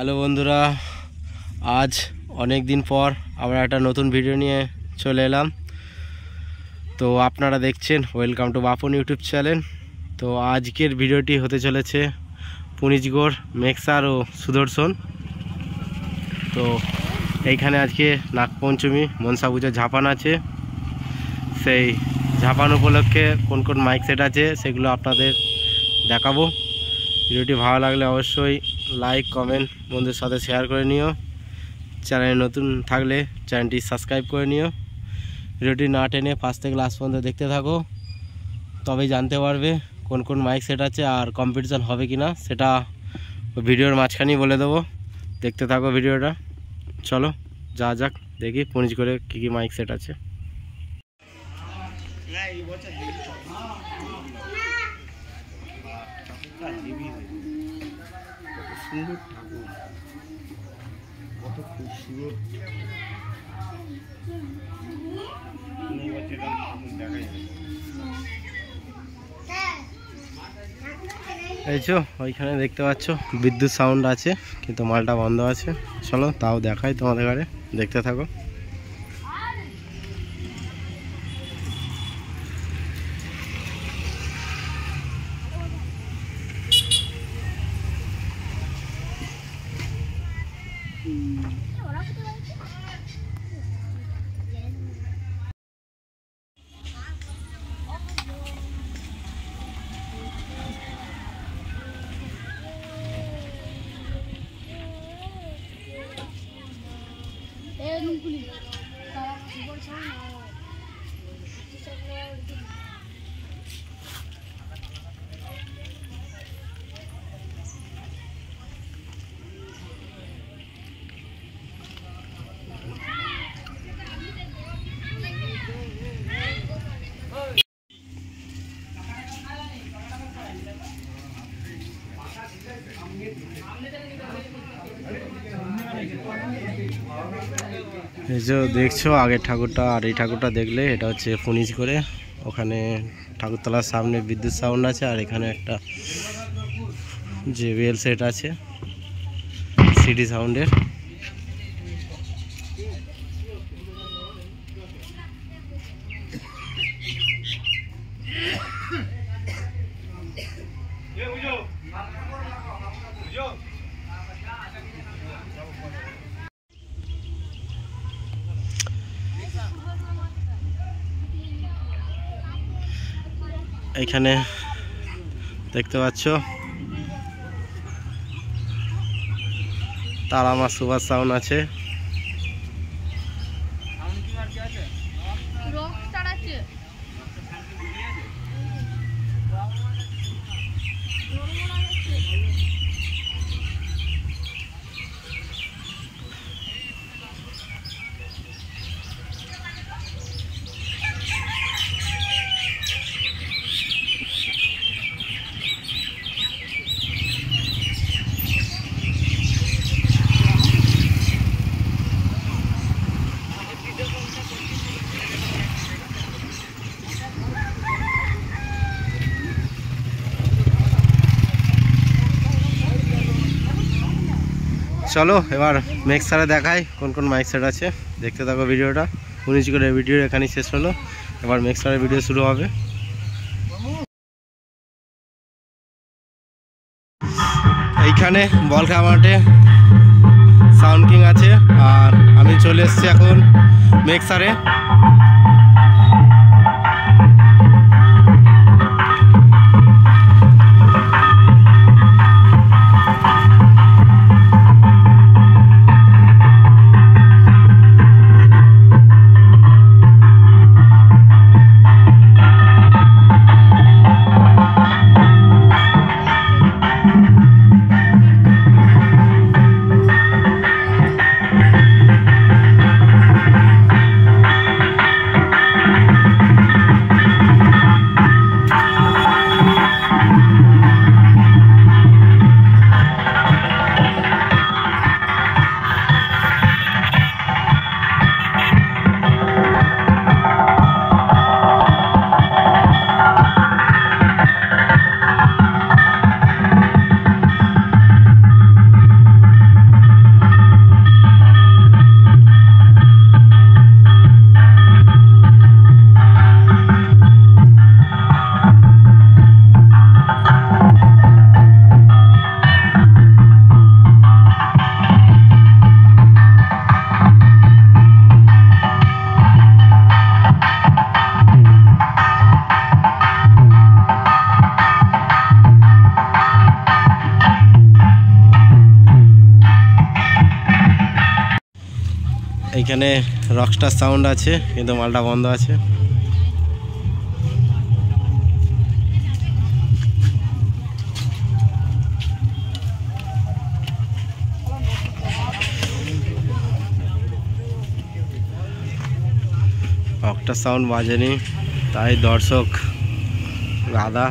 Hello বন্ধুরা, আজ অনেক দিন পর আবার একটা নতুন ভিডিও নিয়ে চলে এলাম। তো আপনারা দেখছেন welcome to Bapan YouTube channel. তো আজকের ভিডিওটি হতে চলেছে পুনিজগড়, মেক্সার ও সুদর্শন। তো এইখানে আজকে নাগপঞ্চমী মনসা পুজোর ঝাপান আছে। সেই ঝাপান উপলক্ষে কোন কোন মাইক সেট আছে সেগুলো আপনাদের দেখাবো। ভিডিওটি ভালো লাগলে অবশ্যই লাইক কমেন্ট বন্ধুদের সাথে শেয়ার করে নিও। চ্যানেলে নতুন থাকলে চ্যানেলটি সাবস্ক্রাইব করে নিও। ভিডিওটি না টেনে ফার্স্ট থেকে লাস্ট পর্যন্ত দেখতে থাকো, তবেই জানতে পারবে কোন কোন মাইক সেট আছে আর কম্পিটিশান হবে কি না সেটা ভিডিওর মাঝখানেই বলে দেবো। দেখতে থাকো ভিডিওটা। চলো যা যাক দেখি পুনিজগড়ে কী কী মাইক সেট আছে। সুন্দর ঠাকুর, কত খুবসুরত এই তো ওইখানে দেখতে পাচ্ছ বিদ্যুৎ সাউন্ড আছে, কিন্তু মালটা বন্ধ আছে। চলো তাও দেখাই তোমাদের ঘরে, দেখতে থাকো। এই যে দেখছো আগের ঠাকুরটা আর এই ঠাকুরটা দেখলে এটা হচ্ছে পুনিজগড়ে। ওখানে ঠাকুরতলার সামনে বিদ্যুৎ সাউন্ড আছে, আর এখানে একটা JBL সেট আছে সিডি সাউন্ডের। এখানে দেখতে পাচ্ছ তারামা সুপার সাউন্ড আছে। চলো এবার মেক্সারে দেখাই কোন কোন মাইক সেট আছে, দেখতে থাকো ভিডিওটা। পুনিজগড়ের ভিডিও এখানেই শেষ হলো, এবার মেক্সারের ভিডিও শুরু হবে। এইখানে বলখা মাঠে সাউন্ড কিং আছে, আর আমি চলে এসেছি এখন মেক্সারে। এইখানে রকস্টার সাউন্ড আছে, কিন্তু মালটা বন্ধ আছে। রকস্টার সাউন্ড বাজেনি, তাই দর্শক গাদা।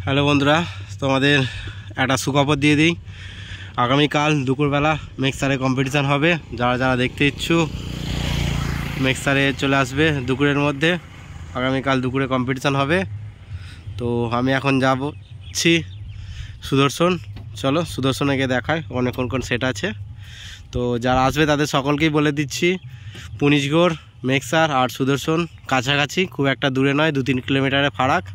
হ্যালো বন্ধুরা, তোমাদের একটা সুখবর দিয়ে দিই। আগামীকাল দুপুরবেলা মিক্সারে কম্পিটিশান হবে। যারা যারা দেখতে ইচ্ছুক মিক্সারে চলে আসবে দুপুরের মধ্যে। আগামীকাল দুপুরে কম্পিটিশান হবে। তো আমি এখন যাচ্ছি সুদর্শন। চলো সুদর্শনে গিয়ে দেখায় অনেক কোন সেট আছে। তো যারা আসবে তাদের সকলকেই বলে দিচ্ছি, পুনিশগড়, মিক্সার আর সুদর্শন কাছাকাছি, খুব একটা দূরে নয়, 2-3 কিলোমিটারের ফারাক।